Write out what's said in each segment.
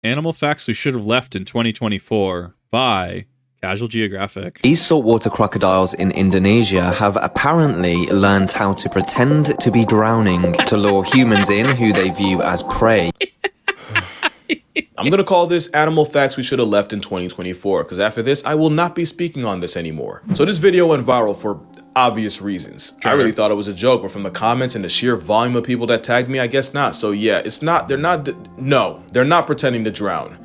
Animal facts we should have left in 2024 by Casual Geographic. These saltwater crocodiles in Indonesia have apparently learned how to pretend to be drowning to lure humans in who they view as prey. I'm gonna call this Animal Facts We Should Have Left in 2024, because after this, I will not be speaking on this anymore. So this video went viral for obvious reasons. Sure. I really thought it was a joke, but from the comments and the sheer volume of people that tagged me, I guess not. So yeah, they're not pretending to drown.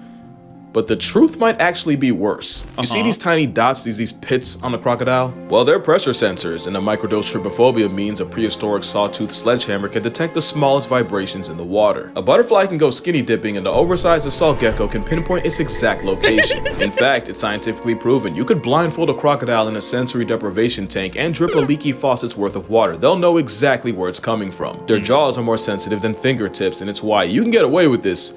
But the truth might actually be worse. You see these tiny dots, these pits on the crocodile? Well, they're pressure sensors, and a microdose trypophobia means a prehistoric sawtooth sledgehammer can detect the smallest vibrations in the water. A butterfly can go skinny dipping, and the oversized assault gecko can pinpoint its exact location. In fact, it's scientifically proven. You could blindfold a crocodile in a sensory deprivation tank and drip a leaky faucet's worth of water. They'll know exactly where it's coming from. Their jaws are more sensitive than fingertips, and it's why you can get away with this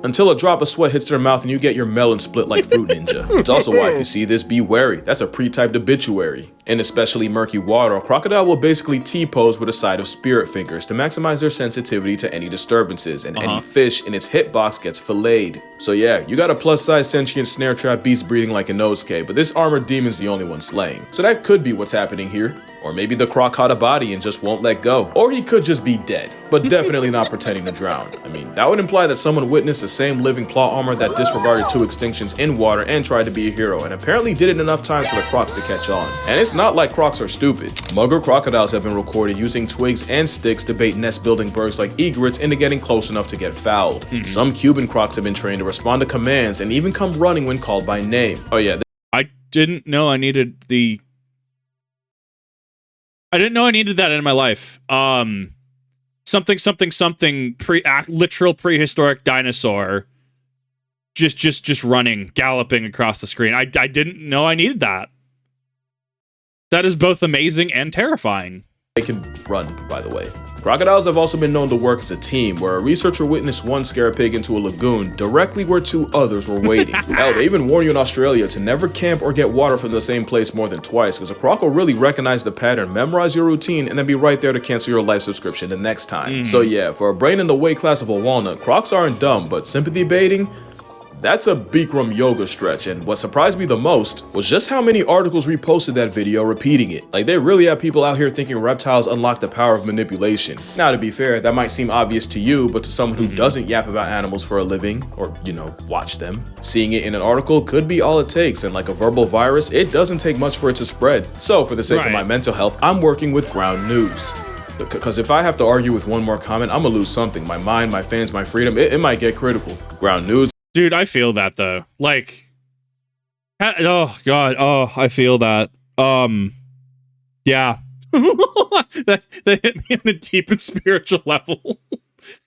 until a drop of sweat hits their mouth and you get your melon split like Fruit Ninja. It's also why if you see this, be wary. That's a pre-typed obituary. In especially murky water, a crocodile will basically T-pose with a side of spirit fingers to maximize their sensitivity to any disturbances, and any fish in its hitbox gets filleted. So yeah, you got a plus-size sentient snare trap beast breathing like a Inosuke, but this armored demon's the only one slaying. So that could be what's happening here. Or maybe the croc caught a body and just won't let go. Or he could just be dead, but definitely not pretending to drown. I mean, that would imply that someone witnessed the same living plot armor that disregarded 2 extinctions in water and tried to be a hero, and apparently did it enough times for the crocs to catch on. And it's not like crocs are stupid. Mugger crocodiles have been recorded using twigs and sticks to bait nest-building birds like egrets into getting close enough to get fouled. Some Cuban crocs have been trained to respond to commands and even come running when called by name. Oh yeah, I didn't know I needed that in my life. Something literal prehistoric dinosaur just running, galloping across the screen. I didn't know I needed that. That is both amazing and terrifying. They can run, by the way. Crocodiles have also been known to work as a team, where a researcher witnessed one scare a pig into a lagoon directly where 2 others were waiting. Hell, they even warn you in Australia to never camp or get water from the same place more than twice, because a croc will really recognize the pattern, memorize your routine, and then be right there to cancel your life subscription the next time. So yeah, for a brain in the weight class of a walnut, crocs aren't dumb, but sympathy baiting? That's a Bikram yoga stretch, and what surprised me the most was just how many articles reposted that video repeating it. Like, they really have people out here thinking reptiles unlock the power of manipulation. Now, to be fair, that might seem obvious to you, but to someone who doesn't yap about animals for a living, or, you know, watch them, seeing it in an article could be all it takes, and like a verbal virus, it doesn't take much for it to spread. So, for the sake of my mental health, I'm working with ground news. Because if I have to argue with one more comment, I'm gonna lose something. My mind, my fans, my freedom, it might get critical. Ground news. Dude, I feel that though. Like, oh god, oh, I feel that. Yeah. that hit me on a deep and spiritual level.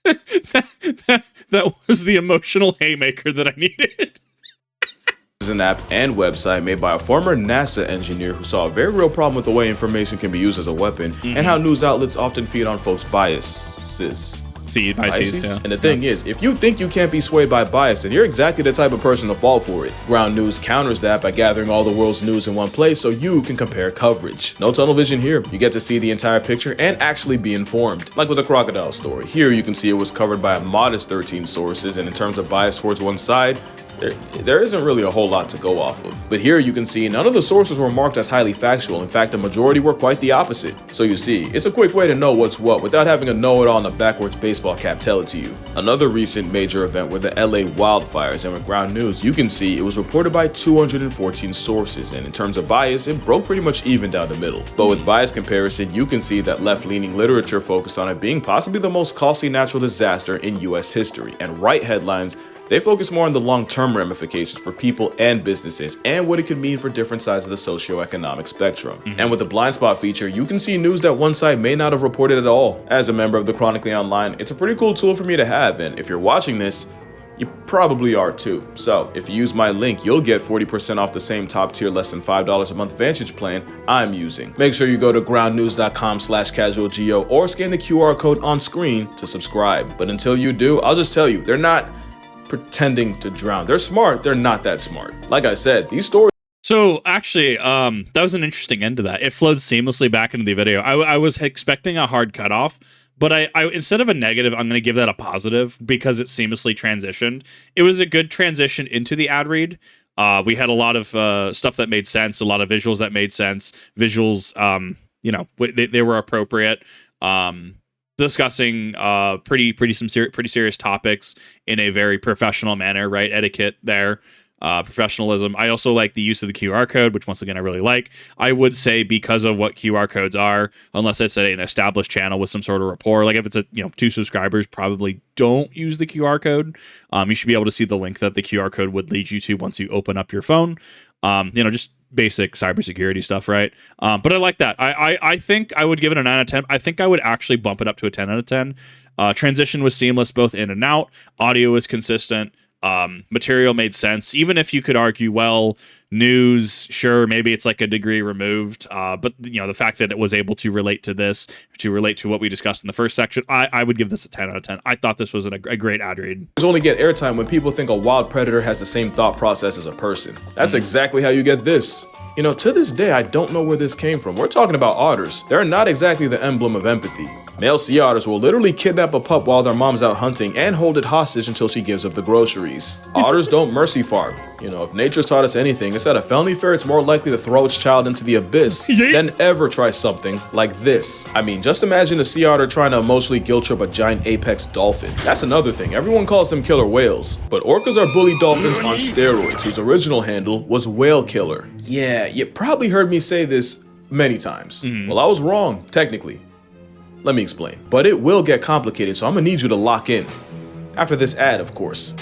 that was the emotional haymaker that I needed. Is an app and website made by a former NASA engineer who saw a very real problem with the way information can be used as a weapon, and how news outlets often feed on folks' biases. Biases, yeah. And the thing is, if you think you can't be swayed by bias, then you're exactly the type of person to fall for it. Ground News counters that by gathering all the world's news in one place so you can compare coverage. No tunnel vision here. You get to see the entire picture and actually be informed. Like with the crocodile story. Here you can see it was covered by a modest 13 sources, and in terms of bias towards one side, there isn't really a whole lot to go off of. But here you can see none of the sources were marked as highly factual. In fact, the majority were quite the opposite. So you see, it's a quick way to know what's what without having a know-it-all in a backwards baseball cap tell it to you. Another recent major event were the LA wildfires, and with Ground News, you can see it was reported by 214 sources, and in terms of bias, it broke pretty much even down the middle. But with bias comparison, you can see that left-leaning literature focused on it being possibly the most costly natural disaster in US history, and right headlines, they focus more on the long-term ramifications for people and businesses and what it could mean for different sides of the socioeconomic spectrum. And with the blind spot feature, you can see news that one side may not have reported at all. As a member of the Chronically Online, it's a pretty cool tool for me to have, and if you're watching this, you probably are too. So if you use my link, you'll get 40% off the same top tier less than $5 a month Vantage plan I'm using. Make sure you go to groundnews.com/casualgeo or scan the QR code on screen to subscribe. But until you do, I'll just tell you, they're not pretending to drown. They're smart, they're not that smart. Like I said, these stories. So actually, that was an interesting end to that. It flowed seamlessly back into the video. I was expecting a hard cutoff, But I instead of a negative, I'm going to give that a positive because it seamlessly transitioned. It was a good transition into the ad read. We had a lot of stuff that made sense, a lot of visuals that made sense. Visuals, they were appropriate. Discussing pretty serious topics in a very professional manner, right? Etiquette there. Professionalism. I also like the use of the QR code, which once again I really like. I would say because of what QR codes are, unless it's an established channel with some sort of rapport, like if it's 2 subscribers, probably don't use the QR code. You should be able to see the link that the QR code would lead you to once you open up your phone. Just basic cybersecurity stuff, right? But I like that. I think I would give it a 9 out of 10. I think I would actually bump it up to a 10 out of 10. Transition was seamless, both in and out. Audio was consistent. Material made sense, even if you could argue, well, news, sure, maybe it's like a degree removed, but the fact that it was able to relate to this, to relate to what we discussed in the first section, I would give this a 10 out of 10. I thought this was a great ad read. Only get airtime when people think a wild predator has the same thought process as a person. That's exactly how you get this. To this day, I don't know where this came from. We're talking about otters. They're not exactly the emblem of empathy. Male sea otters will literally kidnap a pup while their mom's out hunting and hold it hostage until she gives up the groceries. Otters don't mercy farm. If nature's taught us anything, it's that a family ferret's more likely to throw its child into the abyss than ever try something like this. I mean, just imagine a sea otter trying to emotionally guilt trip a giant apex dolphin. That's another thing. Everyone calls them killer whales, but orcas are bully dolphins on steroids, whose original handle was whale killer. Yeah, you probably heard me say this many times. Well, I was wrong, technically. Let me explain. But it will get complicated, so I'm gonna need you to lock in. After this ad, of course.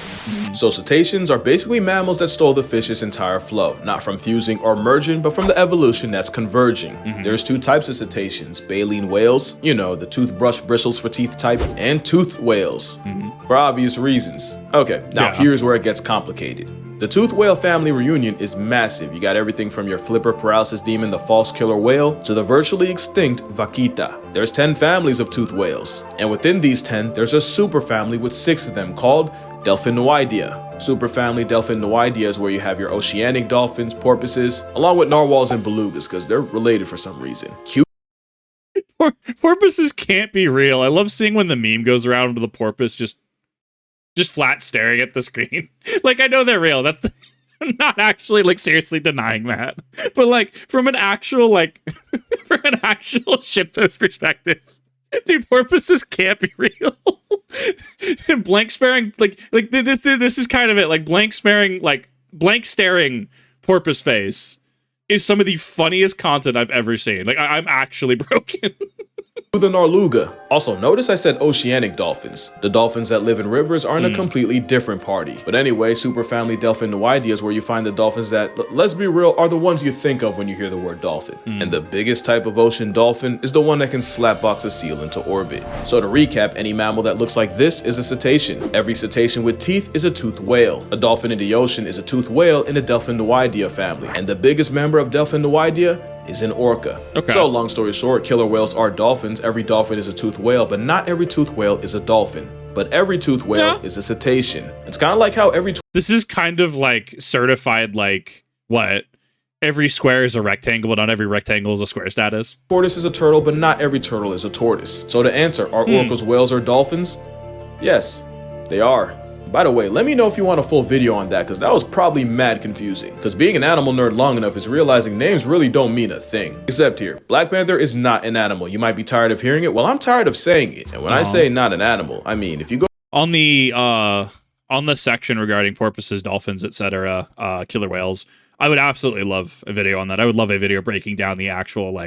So cetaceans are basically mammals that stole the fish's entire flow, not from fusing or merging, but from the evolution that's converging. There's 2 types of cetaceans: baleen whales, the toothbrush bristles for teeth type, and toothed whales, for obvious reasons. Okay, now here's where it gets complicated. The toothed whale family reunion is massive. You got everything from your flipper paralysis demon, the false killer whale, to the virtually extinct vaquita. There's 10 families of toothed whales, and within these 10, there's a superfamily with 6 of them called Delphinoidea. Superfamily Delphinoidea is where you have your oceanic dolphins, porpoises, along with narwhals and belugas, because they're related for some reason. Porpoises can't be real. I love seeing when the meme goes around with the porpoise just flat staring at the screen. Like, I know they're real. That's I'm not actually seriously denying that. But from an actual from an actual shitpost perspective, dude, porpoises can't be real. And blank staring this is kind of it. Blank staring porpoise face is some of the funniest content I've ever seen. I'm actually broken. The Narluga. Also, notice I said oceanic dolphins. The dolphins that live in rivers are in a completely different party. But anyway, superfamily Delphinoidea is where you find the dolphins that, let's be real, are the ones you think of when you hear the word dolphin. And the biggest type of ocean dolphin is the one that can slapbox a seal into orbit. So to recap, any mammal that looks like this is a cetacean. Every cetacean with teeth is a toothed whale. A dolphin in the ocean is a toothed whale in the Delphinoidea family. And the biggest member of Delphinoidea is an orca. Okay. So long story short, killer whales are dolphins. Every dolphin is a toothed whale, but not every toothed whale is a dolphin. But every toothed whale is a cetacean. It's kind of like how this is kind of certified what? Every square is a rectangle, but not every rectangle is a square status. Tortoise is a turtle, but not every turtle is a tortoise. So to answer, are orcas whales or dolphins? Yes, they are. By the way, let me know if you want a full video on that, because that was probably mad confusing. Because being an animal nerd long enough is realizing names really don't mean a thing. Except here, Black Panther is not an animal. You might be tired of hearing it. Well, I'm tired of saying it. And when I say not an animal, I mean if you go on the section regarding porpoises, dolphins, etc., killer whales, I would absolutely love a video on that. I would love a video breaking down the actual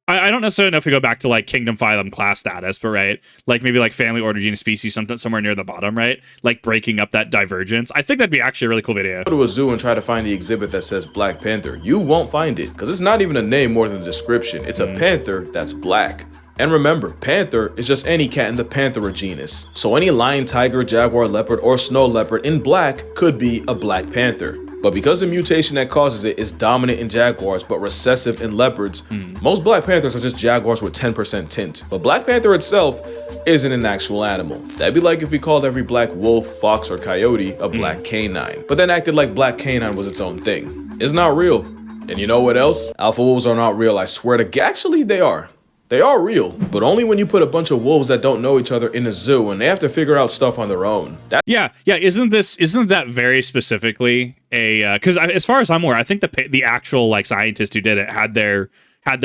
I don't necessarily know if we go back to Kingdom Phylum class status, but right, maybe family, order, genus, species, something somewhere near the bottom, right? Breaking up that divergence. I think that'd be actually a really cool video. Go to a zoo and try to find the exhibit that says Black Panther. You won't find it, because it's not even a name more than a description. It's a panther that's black. And remember, panther is just any cat in the Panthera genus. So any lion, tiger, jaguar, leopard, or snow leopard in black could be a black panther. But because the mutation that causes it is dominant in jaguars but recessive in leopards, most black panthers are just jaguars with 10% tint. But Black Panther itself isn't an actual animal. That'd be like if we called every black wolf, fox, or coyote a black canine, but then acted like black canine was its own thing. It's not real. And you know what else? Alpha wolves are not real, I swear to God. Actually, they are. They are real, but only when you put a bunch of wolves that don't know each other in a zoo and they have to figure out stuff on their own. Yeah. Isn't that very specifically a? Because as far as I'm aware, I think the actual like scientists who did it had their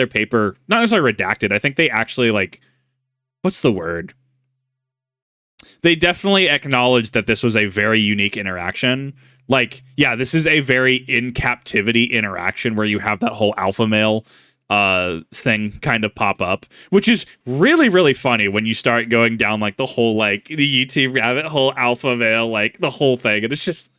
paper not necessarily redacted. I think they actually like, what's the word? They definitely acknowledged that this was a very unique interaction. Like, yeah, this is a very in captivity interaction where you have that whole alpha male thing kind of pop up, which is really, really funny when you start going down like the whole like the YouTube rabbit hole, alpha male, like the whole thing. And it's just,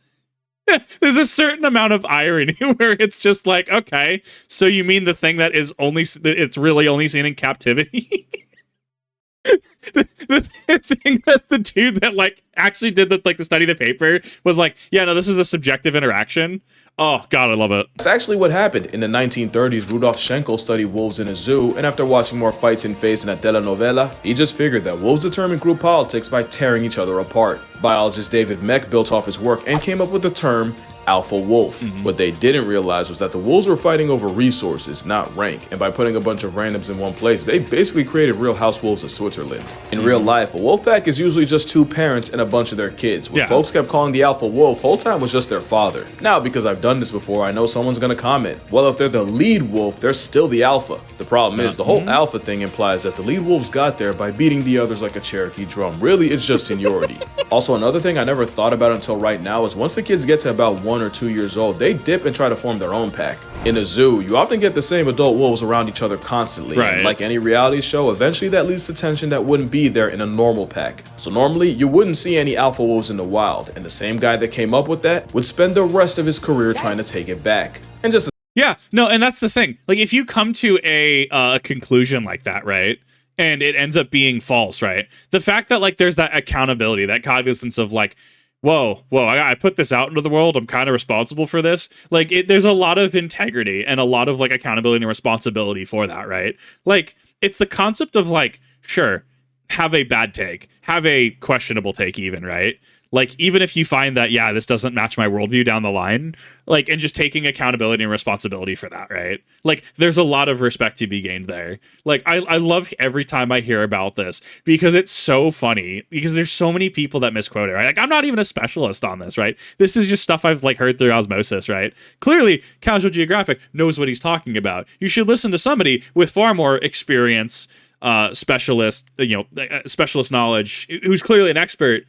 there's a certain amount of irony where it's just like, okay, so you mean the thing that is it's really only seen in captivity? the thing that the dude that like actually did the study of the paper was like, yeah, no, this is a subjective interaction. Oh god, I love it. That's actually what happened. In the 1930s, Rudolf Schenkel studied wolves in a zoo, and after watching more fights in face in a telenovela, he just figured that wolves determine group politics by tearing each other apart. Biologist David Mech built off his work and came up with the term alpha wolf. What they didn't realize was that the wolves were fighting over resources, not rank, and by putting a bunch of randoms in one place, they basically created real house wolves of Switzerland. In real life, a wolf pack is usually just two parents and a bunch of their kids. What folks kept calling the alpha wolf whole time was just their father. Now, because I've done this before, I know someone's gonna comment, well, if they're the lead wolf, they're still the alpha. The problem is, the whole alpha thing implies that the lead wolves got there by beating the others like a Cherokee drum. Really, it's just seniority. Also, another thing I never thought about until right now is once the kids get to about 1 or 2 years old, they dip and try to form their own pack. In a zoo, you often get the same adult wolves around each other constantly. Right. And like any reality show, eventually that leads to tension that wouldn't be there in a normal pack. So normally, you wouldn't see any alpha wolves in the wild, and the same guy that came up with that would spend the rest of his career trying to take it back. And just Yeah, no, and that's the thing. Like, if you come to a conclusion like that, right, and it ends up being false, right, the fact that, like, there's that accountability, that cognizance of, like, whoa, I put this out into the world, I'm kind of responsible for this. Like, there's a lot of integrity and a lot of, like, accountability and responsibility for that, right? Like, it's the concept of, like, sure, have a bad take, have a questionable take even, right? Like, even if you find that, yeah, this doesn't match my worldview down the line, like, and just taking accountability and responsibility for that, right? Like, there's a lot of respect to be gained there. Like, I love every time I hear about this because it's so funny because there's so many people that misquote it, right? Like, I'm not even a specialist on this, right? This is just stuff I've, like, heard through osmosis, right? Clearly, Casual Geographic knows what he's talking about. You should listen to somebody with far more experience, specialist knowledge, who's clearly an expert,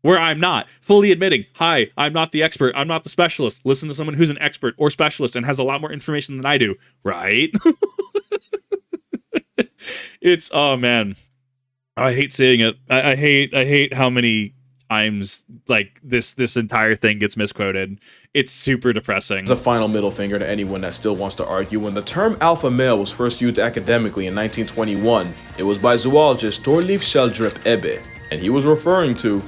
where I'm not, fully admitting, hi, I'm not the expert, I'm not the specialist. Listen to someone who's an expert or specialist and has a lot more information than I do, right? It's, oh man, I hate seeing it. I hate how many times like this entire thing gets misquoted. It's super depressing. As a final middle finger to anyone that still wants to argue, when the term alpha male was first used academically in 1921, it was by zoologist Thorleif Sheldrup Ebbe, and he was referring to,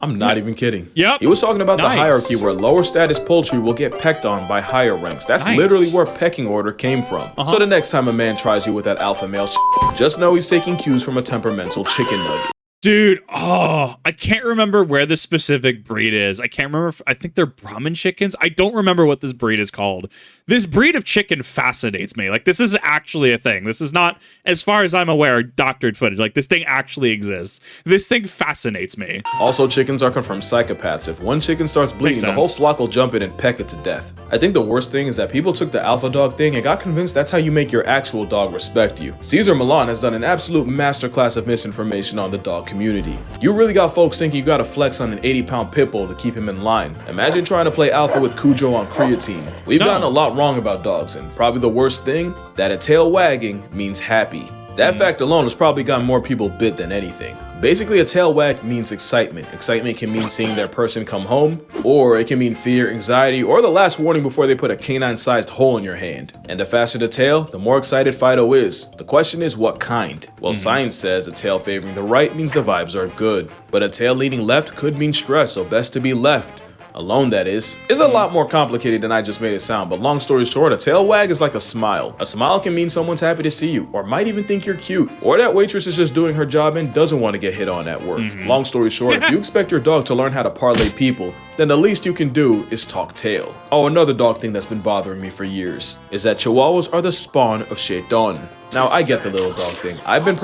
I'm not even kidding. Yep. He was talking about the hierarchy where lower status poultry will get pecked on by higher ranks. That's literally where pecking order came from. So the next time a man tries you with that alpha male just know he's taking cues from a temperamental chicken nugget. Dude, I can't remember where the specific breed is. I can't remember. I think they're Brahmin chickens. I don't remember what this breed is called. This breed of chicken fascinates me. Like, this is actually a thing. This is not, as far as I'm aware, doctored footage. Like, this thing actually exists. This thing fascinates me. Also, chickens are confirmed psychopaths. If one chicken starts bleeding, the whole flock will jump in and peck it to death. I think the worst thing is that people took the alpha dog thing and got convinced that's how you make your actual dog respect you. Cesar Millan has done an absolute masterclass of misinformation on the dog community. You really got folks thinking you gotta flex on an 80-pound pit bull to keep him in line. Imagine trying to play alpha with Cujo on creatine. We've gotten a lot wrong about dogs, and probably the worst thing, that a tail wagging means happy. That fact alone has probably gotten more people bit than anything. Basically, a tail wag means excitement. Excitement can mean seeing their person come home, or it can mean fear, anxiety, or the last warning before they put a canine-sized hole in your hand. And the faster the tail, the more excited Fido is. The question is, what kind? Well, science says a tail favoring the right means the vibes are good, but a tail leaning left could mean stress, so best to be left. alone that is a lot more complicated than I just made it sound, but long story short, a tail wag is like a smile. A smile can mean someone's happy to see you, or might even think you're cute, or that waitress is just doing her job and doesn't want to get hit on at work. Long story short, if you expect your dog to learn how to parlay people, then the least you can do is talk tail. Oh, another dog thing that's been bothering me for years is that Chihuahuas are the spawn of Shaitan. Now, I get the little dog thing. I've been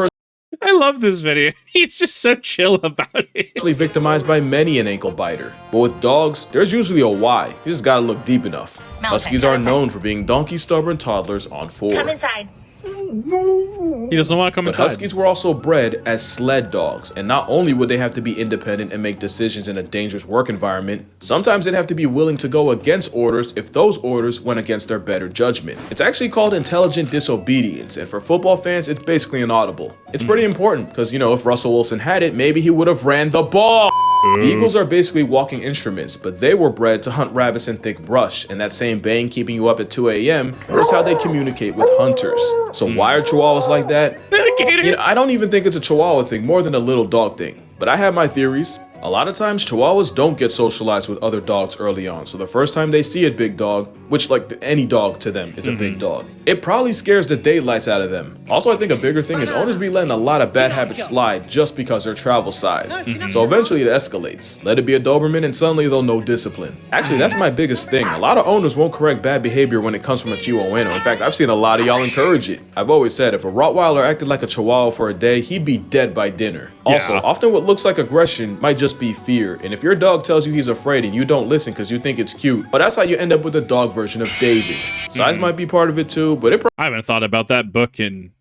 I love this video. He's just so chill about it. victimized by many an ankle biter. But with dogs, there's usually a why. You just gotta look deep enough. Huskies are known for being donkey stubborn toddlers on 4. Come inside. He doesn't want to come But inside. Huskies were also bred as sled dogs, and not only would they have to be independent and make decisions in a dangerous work environment, sometimes they'd have to be willing to go against orders if those orders went against their better judgment. It's actually called intelligent disobedience, and for football fans, it's basically an audible. It's pretty important, because, you know, if Russell Wilson had it, maybe he would have ran the ball. The Eagles are basically walking instruments, but they were bred to hunt rabbits in thick brush, and that same bang keeping you up at 2 a.m. is how they communicate with hunters. So why are Chihuahuas like that? You know, I don't even think it's a Chihuahua thing more than a little dog thing, but I have my theories. A lot of times, Chihuahuas don't get socialized with other dogs early on, so the first time they see a big dog, which like any dog to them is a big dog, it probably scares the daylights out of them. Also, I think a bigger thing is owners be letting a lot of bad habits slide just because they're travel size. So eventually it escalates. Let it be a Doberman and suddenly they'll know discipline. Actually, that's my biggest thing. A lot of owners won't correct bad behavior when it comes from a Chihuahuano. In fact, I've seen a lot of y'all encourage it. I've always said if a Rottweiler acted like a Chihuahua for a day, he'd be dead by dinner. Also, often what looks like aggression might just be fear. And if your dog tells you he's afraid and you don't listen because you think it's cute, but that's how you end up with a dog version of David. Size might be part of it too, but I haven't thought about that book in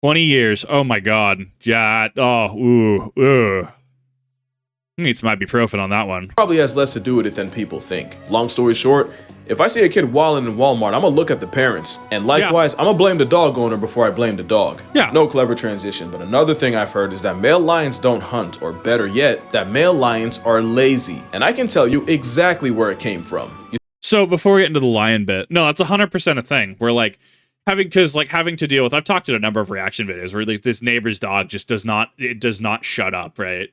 20 years. Oh my god. Yeah. Oh, ooh. Need some ibuprofen on that one. probably has less to do with it than people think. Long story short, if I see a kid wilding in Walmart, I'm gonna look at the parents. And likewise, I'm gonna blame the dog owner before I blame the dog. Yeah. No clever transition, but another thing I've heard is that male lions don't hunt, or better yet, that male lions are lazy. And I can tell you exactly where it came from. So before we get into the lion bit, no, that's 100% a thing. We're like having to deal with. I've talked in a number of reaction videos where like this neighbor's dog just does not shut up, right?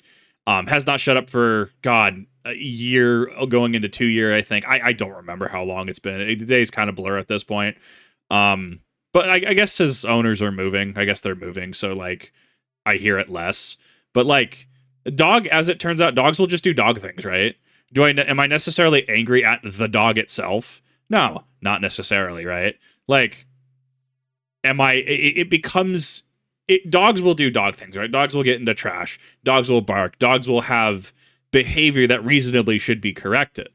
Has not shut up for a year going into 2 year. I think I don't remember how long it's been. The day's kind of blur at this point. But I guess his owners are moving. I guess they're moving, so like I hear it less. But like dog, as it turns out, dogs will just do dog things, right? Am I necessarily angry at the dog itself? No, not necessarily, right? Like, dogs will do dog things, right? Dogs will get into trash. Dogs will bark. Dogs will have behavior that reasonably should be corrected.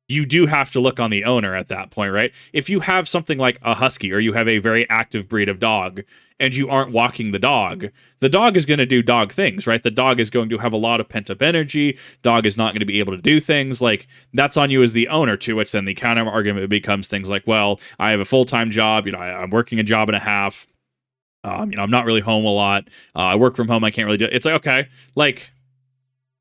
You do have to look on the owner at that point, right? If you have something like a husky or you have a very active breed of dog and you aren't walking the dog is going to do dog things, right? The dog is going to have a lot of pent up energy. Dog is not going to be able to do things. Like, that's on you as the owner, to which then the counter argument becomes things like, well, I have a full-time job. You know, I'm working a job and a half. I'm not really home a lot. I work from home. I can't really do it. It's like, okay, like,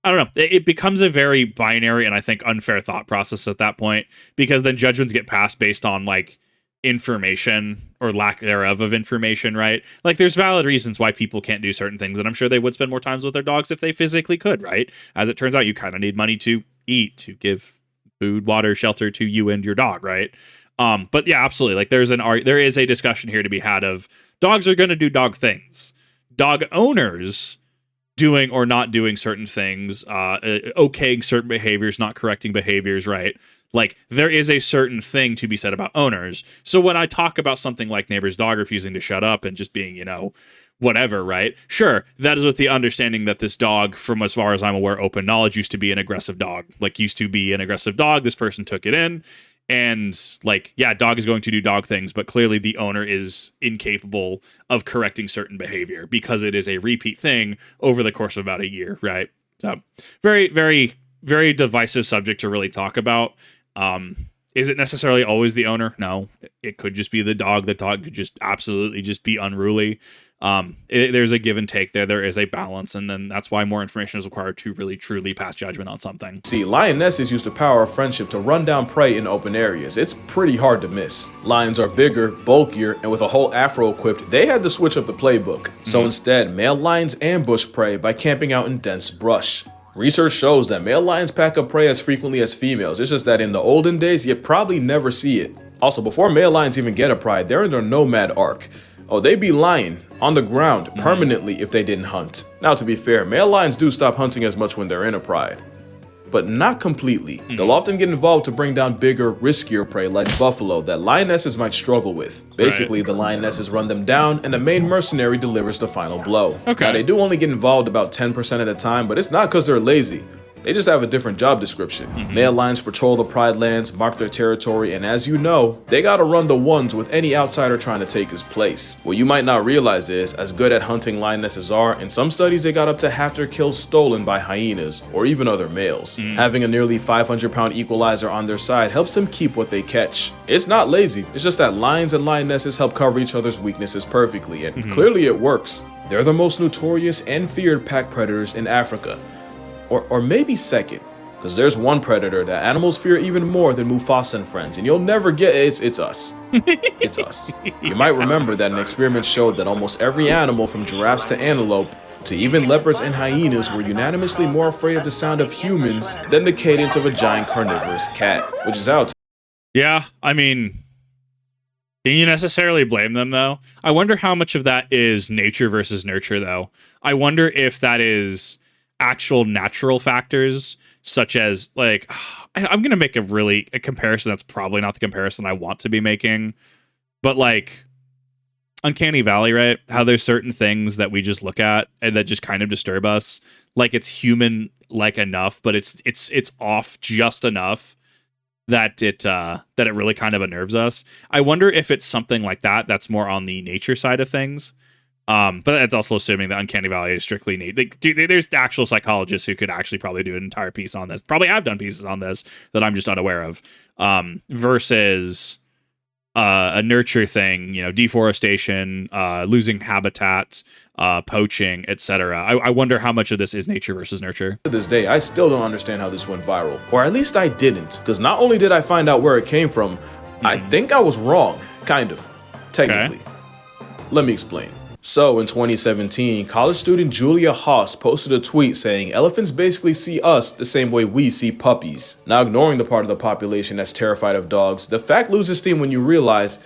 I don't know. It becomes a very binary and I think unfair thought process at that point, because then judgments get passed based on like information or lack thereof of information, right? Like, there's valid reasons why people can't do certain things, and I'm sure they would spend more time with their dogs if they physically could, right? As it turns out, you kind of need money to eat, to give food, water, shelter to you and your dog, right? But yeah, absolutely. Like, there is a discussion here to be had of dogs are going to do dog things. Dog owners doing or not doing certain things, okaying certain behaviors, not correcting behaviors, right? Like, there is a certain thing to be said about owners. So when I talk about something like neighbor's dog refusing to shut up and just being, whatever, right? Sure, that is with the understanding that this dog, from as far as I'm aware, open knowledge, used to be an aggressive dog. This person took it in. And like, yeah, dog is going to do dog things, but clearly the owner is incapable of correcting certain behavior because it is a repeat thing over the course of about a year, right? So very, very, very divisive subject to really talk about. Is it necessarily always the owner? No, it could just be the dog. The dog could just absolutely just be unruly. There's a give and take there. There is a balance, and then that's why more information is required to really truly pass judgment on something. See, lionesses use the power of friendship to run down prey in open areas. It's pretty hard to miss. Lions are bigger, bulkier, and with a whole afro equipped, they had to switch up the playbook. So instead, male lions ambush prey by camping out in dense brush. Research shows that male lions pack up prey as frequently as females. It's just that in the olden days, you'd probably never see it. Also, before male lions even get a pride, they're in their nomad arc. Oh, they'd be lying on the ground permanently if they didn't hunt. Now, to be fair, male lions do stop hunting as much when they're in a pride, but not completely. They'll often get involved to bring down bigger, riskier prey like buffalo that lionesses might struggle with. Basically, the lionesses run them down and the main mercenary delivers the final blow. Now, they do only get involved about 10% of the time, but it's not because they're lazy. They just have a different job description. Male lions patrol the pride lands, mark their territory, and as you know, they gotta run the ones with any outsider trying to take his place. What you might not realize is, as good at hunting lionesses are, in some studies they got up to half their kills stolen by hyenas, or even other males. Having a nearly 500-pound equalizer on their side helps them keep what they catch. It's not lazy, it's just that lions and lionesses help cover each other's weaknesses perfectly, and clearly it works. They're the most notorious and feared pack predators in Africa. Or maybe second, because there's one predator that animals fear even more than Mufasa and friends, and you'll never get it. It's us. It's us. You might remember that an experiment showed that almost every animal from giraffes to antelope to even leopards and hyenas were unanimously more afraid of the sound of humans than the cadence of a giant carnivorous cat, which is how Yeah, I mean, can you necessarily blame them, though? I wonder how much of that is nature versus nurture, though. I wonder if that is actual natural factors, such as, like, I'm going to make a comparison that's probably not the comparison I want to be making, but, like, Uncanny Valley, right? How there's certain things that we just look at and that just kind of disturb us. Like, it's human-like enough, but it's off just enough that it really kind of unnerves us. I wonder if it's something like that that's more on the nature side of things. But that's also assuming that Uncanny Valley is strictly there's actual psychologists who could actually probably do an entire piece on this. Probably have done pieces on this that I'm just unaware of. Versus a nurture thing, deforestation, losing habitat, poaching, etc. I wonder how much of this is nature versus nurture. To this day, I still don't understand how this went viral. Or at least I didn't, because not only did I find out where it came from, I think I was wrong, kind of, technically. Let me explain. So, in 2017, college student Julia Haas posted a tweet saying elephants basically see us the same way we see puppies. Now, ignoring the part of the population that's terrified of dogs, the fact loses steam when you realize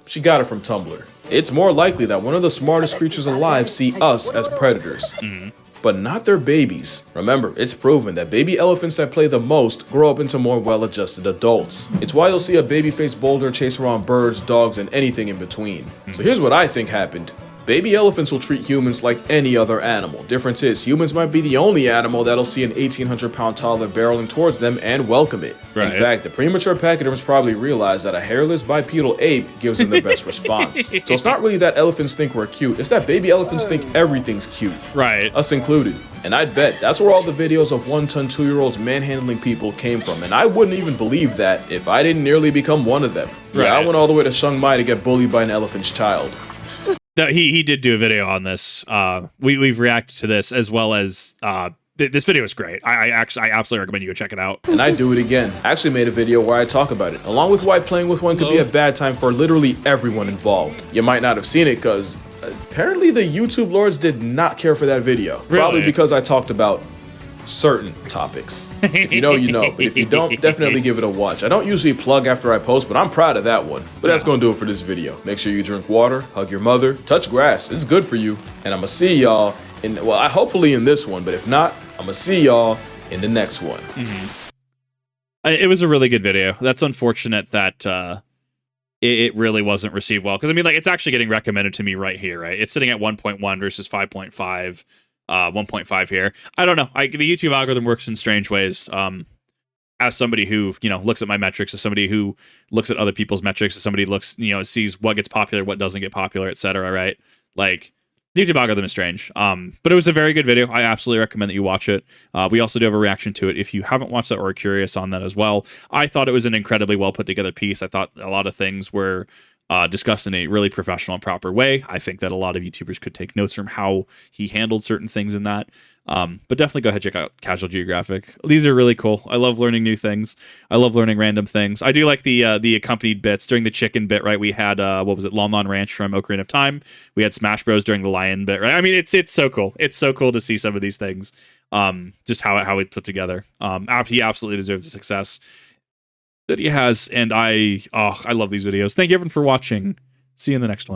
she got it from Tumblr. It's more likely that one of the smartest creatures alive see us as predators, but not their babies. Remember, it's proven that baby elephants that play the most grow up into more well-adjusted adults. It's why you'll see a baby-faced boulder chase around birds, dogs, and anything in between. So here's what I think happened. Baby elephants will treat humans like any other animal. Difference is, humans might be the only animal that'll see an 1,800-pound toddler barreling towards them and welcome it. Right. In fact, the premature pachyderms probably realize that a hairless bipedal ape gives them the best response. So it's not really that elephants think we're cute, it's that baby elephants think everything's cute. Right. Us included. And I'd bet that's where all the videos of 1-ton 2-year-olds manhandling people came from. And I wouldn't even believe that if I didn't nearly become one of them. Right. Yeah, I went all the way to Chiang Mai to get bullied by an elephant's child. No, he did do a video on this. We've reacted to this, as well as this video is great. I absolutely recommend you go check it out. And I do it again. I actually made a video where I talk about it, along with why playing with one could be a bad time for literally everyone involved. You might not have seen it because apparently the YouTube lords did not care for that video. Really? Probably because I talked about certain topics. If you know, you know. But if you don't, definitely give it a watch. I don't usually plug after I post, but I'm proud of that one. But that's gonna do it for this video. Make sure you drink water, hug your mother, touch grass. It's good for you. And I'm gonna see y'all in, well, hopefully in this one, but if not, I'm gonna see y'all in the next one. It was a really good video. That's unfortunate that it really wasn't received well. Because, I mean, like, it's actually getting recommended to me right here, right? It's sitting at 1.1 versus 5.5. 1.5 here. I don't know. The YouTube algorithm works in strange ways. As somebody who, looks at my metrics, as somebody who looks at other people's metrics, as somebody looks, sees what gets popular, what doesn't get popular, etc. Right? Like, the YouTube algorithm is strange. But it was a very good video. I absolutely recommend that you watch it. We also do have a reaction to it if you haven't watched that or are curious on that as well. I thought it was an incredibly well put together piece. I thought a lot of things were discussed in a really professional and proper way. I think that a lot of YouTubers could take notes from how he handled certain things in that. But definitely go ahead and check out Casual Geographic. These are really cool. I love learning new things. I love learning random things. I do like the accompanied bits during the chicken bit, right? We had what was it, Lon Lon Ranch from Ocarina of Time. We had Smash Bros during the lion bit, right? I mean, it's so cool. It's so cool to see some of these things. Just how it's put together. He absolutely deserves the success that he has, and I love these videos. Thank you everyone for watching. See you in the next one.